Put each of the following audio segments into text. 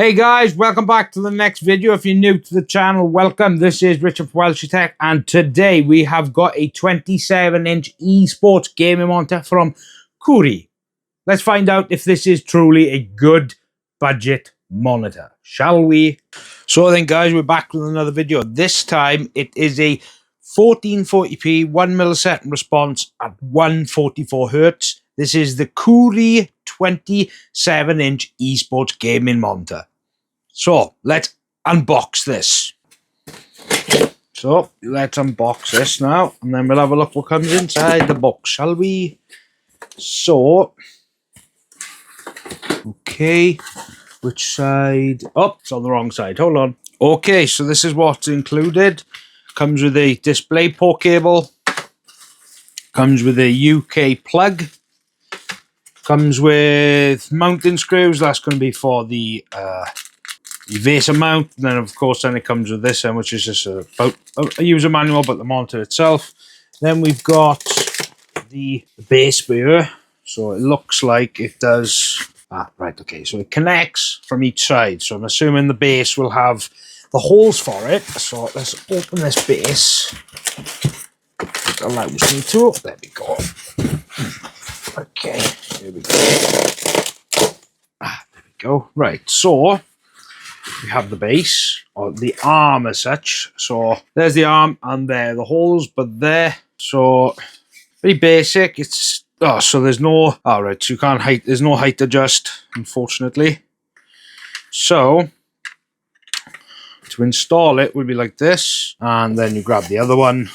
Hey guys, welcome back to the next video. If you're new to the channel, welcome. This is Richard from WELSHYTECH, and today we have got a 27-inch esports gaming monitor from KOORUI. Let's find out if this is truly a good budget monitor, shall we? So then guys, we're back with another video. This time it is a 1440p 1 millisecond response at 144 Hz. This is the KOORUI 27-inch esports gaming monitor. So let's unbox this. So let's unbox this now, and then we'll have a look what comes inside the box, shall we? So, okay, which side? Oh, it's on the wrong side. Hold on. Okay, so this is what's included. Comes with a display port cable. Comes with a UK plug. Comes with mounting screws. That's going to be for the Evasor mount. And then of course then it comes with this one, which is just a user manual, but the monitor itself. Then we've got the base here. So it looks like it does. Right, okay. So it connects from each side. So I'm assuming the base will have the holes for it. So let's open this base. It allows me to. There we go. Okay, here we go. There we go. Right, so we have the base, or the arm as such. So there's the arm, and there are the holes, but there. So very basic. It's so there's no. All right, so you can't height. There's no height adjust, unfortunately. So to install it would be like this, and then you grab the other one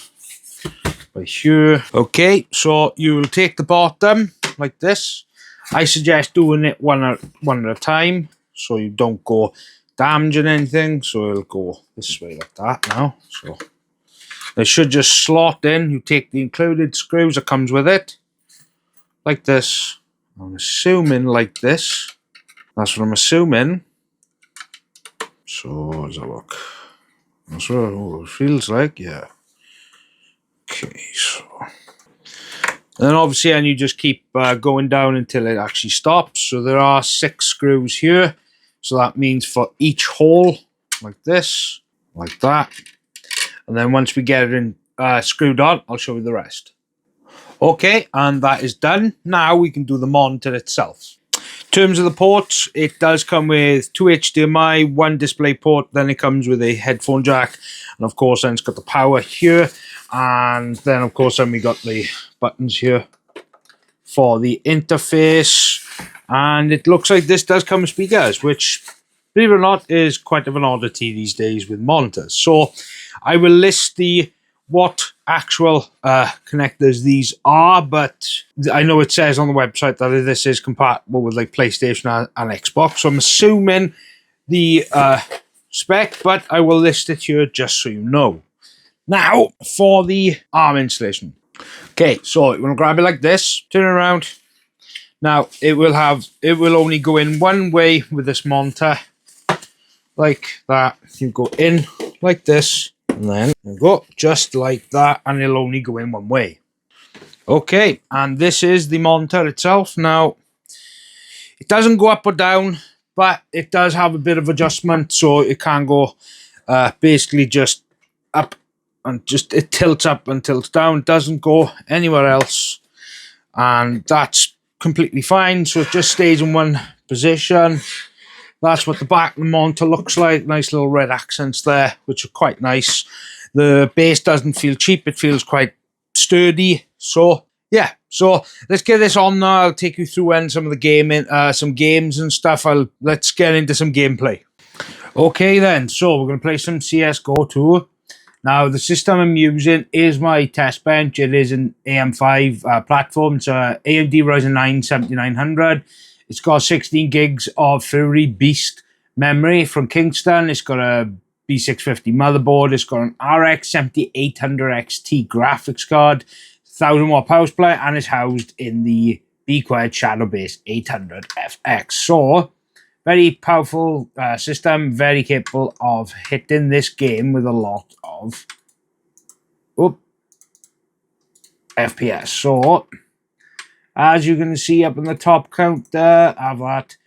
by here. Okay, so you will take the bottom like this. I suggest doing it one at a time, so you don't go damaging anything. So it'll go this way like that now. So it should just slot in. You take the included screws that comes with it, like this. I'm assuming like this. That's what I'm assuming. So how does that work? That's what it feels like, yeah. Okay, so then obviously, and you just keep going down until it actually stops. So there are 6 screws here. So that means for each hole, like this, like that. And then once we get it in screwed on, I'll show you the rest. Okay, and that is done. Now we can do the monitor itself. In terms of the ports, it does come with 2 HDMI, 1 display port, then it comes with a headphone jack, and of course then it's got the power here, and then of course then we got the buttons here for the interface, and it looks like this does come with speakers, which, believe it or not, is quite of an oddity these days with monitors. So I will list what actual connectors these are, but I know it says on the website that this is compatible with like PlayStation and Xbox, so I'm assuming the spec, but I will list it here just so you know. Now for the arm installation. Okay, so you're gonna grab it like this, turn it around. Now it will only go in one way with this monitor, like that. You go in like this, and then you go just like that, and it'll only go in one way. Okay, and this is the monitor itself. Now, it doesn't go up or down, but it does have a bit of adjustment, so it can go basically just up, and just it tilts up and tilts down. It doesn't go anywhere else, and that's completely fine. So it just stays in one position. That's what the back of the monitor looks like. Nice little red accents there, which are quite nice. The base doesn't feel cheap. It feels quite sturdy. So, yeah. So, let's get this on now. I'll take you through some of the gaming, some games and stuff. Let's get into some gameplay. Okay, then. So, we're going to play some CSGO too. Now, the system I'm using is my test bench. It is an AM5 platform. It's a AMD Ryzen 9 7900. It's got 16 gigs of Fury Beast memory from Kingston. It's got a B650 motherboard. It's got an RX 7800 XT graphics card, 1000 watt power supply, and it's housed in the Be Quiet Shadow Base 800 FX. So, very powerful system, very capable of hitting this game with a lot of FPS. So, as you can see up in the top counter of that,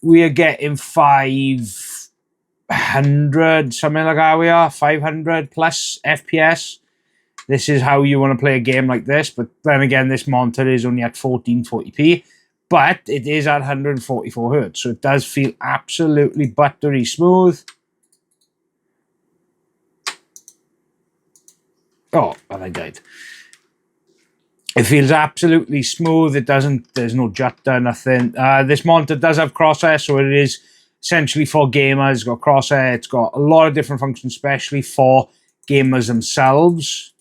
we are getting 500, something like that. We are 500 plus FPS. This is how you want to play a game like this. But then again, this monitor is only at 1440p, but it is at 144 hertz, so it does feel absolutely buttery smooth. Oh, and I died. It feels absolutely smooth. It doesn't, there's no jutter, nothing. This monitor does have crosshair, so it is essentially for gamers. It's got crosshair. It's got a lot of different functions, especially for gamers themselves.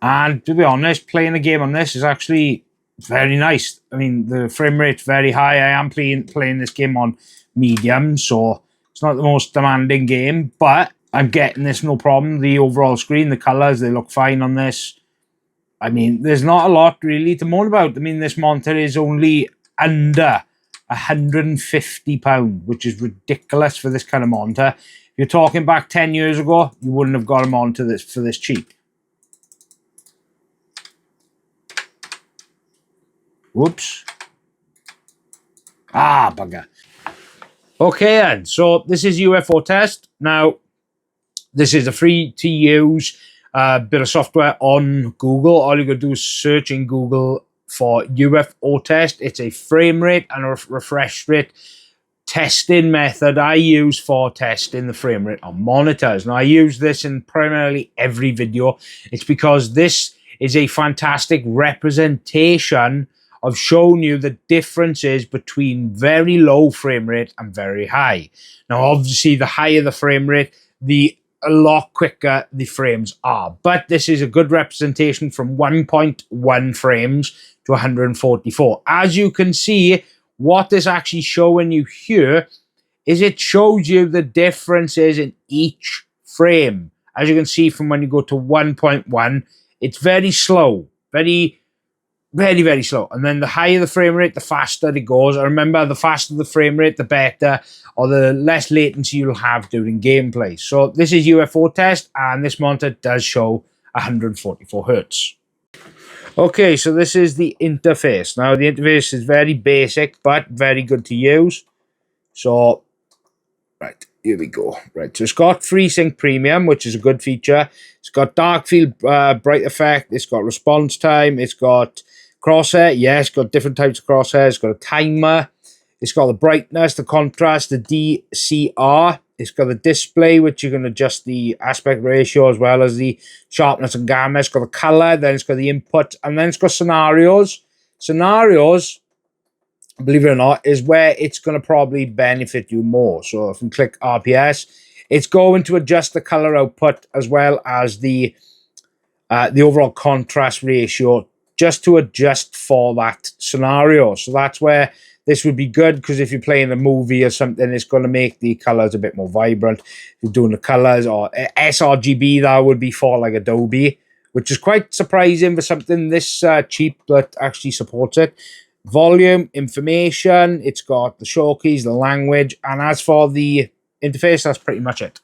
And to be honest, playing a game on this is actually very nice. I mean, the frame rate's very high. I am playing this game on medium, so it's not the most demanding game, but I'm getting this no problem. The overall screen, the colors, they look fine on this. I mean, there's not a lot really to moan about. I mean, this monitor is only under £150, which is ridiculous for this kind of monitor. If you're talking back 10 years ago, you wouldn't have got a monitor for this cheap. Whoops. Ah, bugger. Okay then, so this is UFO Test. Now, this is a free to use bit of software on Google. All you got to do is search in Google for UFO Test. It's a frame rate and a refresh rate testing method I use for testing the frame rate on monitors. Now, I use this in primarily every video. It's because this is a fantastic representation of showing you the differences between very low frame rate and very high. Now, obviously, the higher the frame rate, a lot quicker the frames are. But this is a good representation from 1.1 frames to 144. As you can see, what is actually showing you here is it shows you the differences in each frame. As you can see from when you go to 1.1, it's very slow, very slow. And then the higher the frame rate, the faster it goes. I remember, the faster the frame rate, the better, or the less latency you'll have during gameplay. So this is UFO Test, and this monitor does show 144 hertz. Okay, so this is the interface. Now, the interface is very basic, but very good to use. So, right, here we go. Right, so it's got FreeSync Premium, which is a good feature. It's got dark field bright effect. It's got response time. It's got crosshair. Yeah, it's got different types of crosshair. It's got a timer. It's got the brightness, the contrast, the DCR. It's got the display, which you can adjust the aspect ratio as well as the sharpness and gamma. It's got the color. Then it's got the input. And then it's got scenarios. Scenarios, believe it or not, is where it's going to probably benefit you more. So if you click RPS, it's going to adjust the color output as well as the overall contrast ratio, just to adjust for that scenario. So that's where this would be good, because if you're playing a movie or something, it's going to make the colors a bit more vibrant. If you're doing the colors or sRGB, that would be for like Adobe, which is quite surprising for something this cheap that actually supports it. Volume, information, it's got the show keys, the language, and as for the interface, that's pretty much it.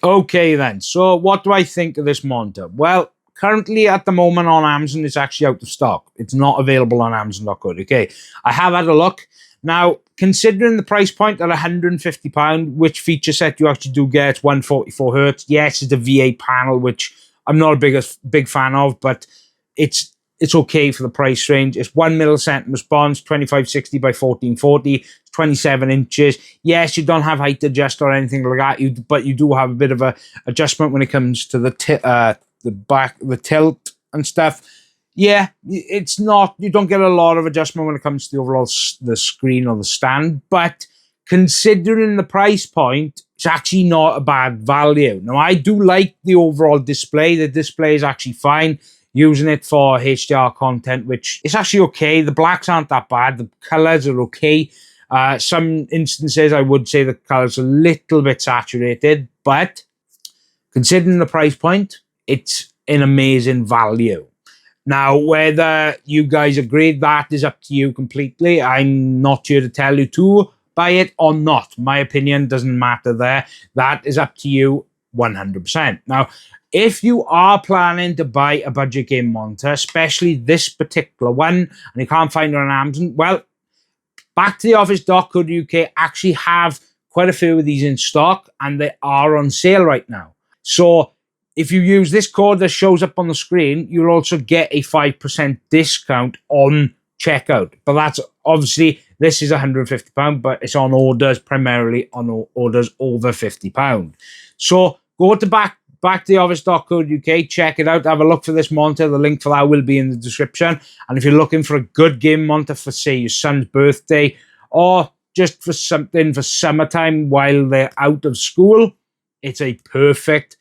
Okay then, so what do I think of this monitor? Well, currently at the moment on Amazon, it's actually out of stock. It's not available on Amazon.co. Okay, I have had a look. Now, considering the price point at £150, which feature set you actually do get, 144 hertz. Yes, it's a V8 panel, which I'm not a big fan of, but it's okay for the price range. It's 1 millisecond response, 2560 by 1440, it's 27 inches. Yes, you don't have height adjust or anything like that, but you do have a bit of a adjustment when it comes to the tilt and stuff. Yeah, it's not, you don't get a lot of adjustment when it comes to the overall the screen or the stand, but considering the price point, it's actually not a bad value. Now, I do like the overall display. The display is actually fine. Using it for HDR content, which is actually okay. The blacks aren't that bad. The colors are okay. Some instances, I would say the colors are a little bit saturated, but considering the price point, it's an amazing value. Now, whether you guys agree, that is up to you completely. I'm not here to tell you to buy it or not. My opinion doesn't matter there. That is up to you 100%. Now, if you are planning to buy a budget game monitor, especially this particular one, and you can't find it on Amazon, well, backtotheoffice.co.uk actually have quite a few of these in stock, and they are on sale right now. So if you use this code that shows up on the screen, you'll also get a 5% discount on checkout. But that's obviously, this is £150, but it's on orders, primarily on orders over £50. So go to backtotheoffice.co.uk, check it out, have a look for this monitor. The link for that will be in the description. And if you're looking for a good game monitor for, say, your son's birthday, or just for something for summertime while they're out of school, it's a perfect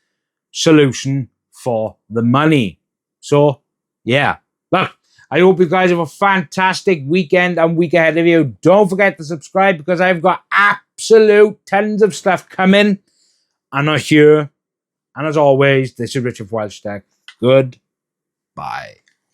solution for the money. So, yeah. Look, I hope you guys have a fantastic weekend and week ahead of you. Don't forget to subscribe, because I've got absolute tons of stuff coming. And I'm here. And as always, this is Richard from WELSHYTECH. Goodbye.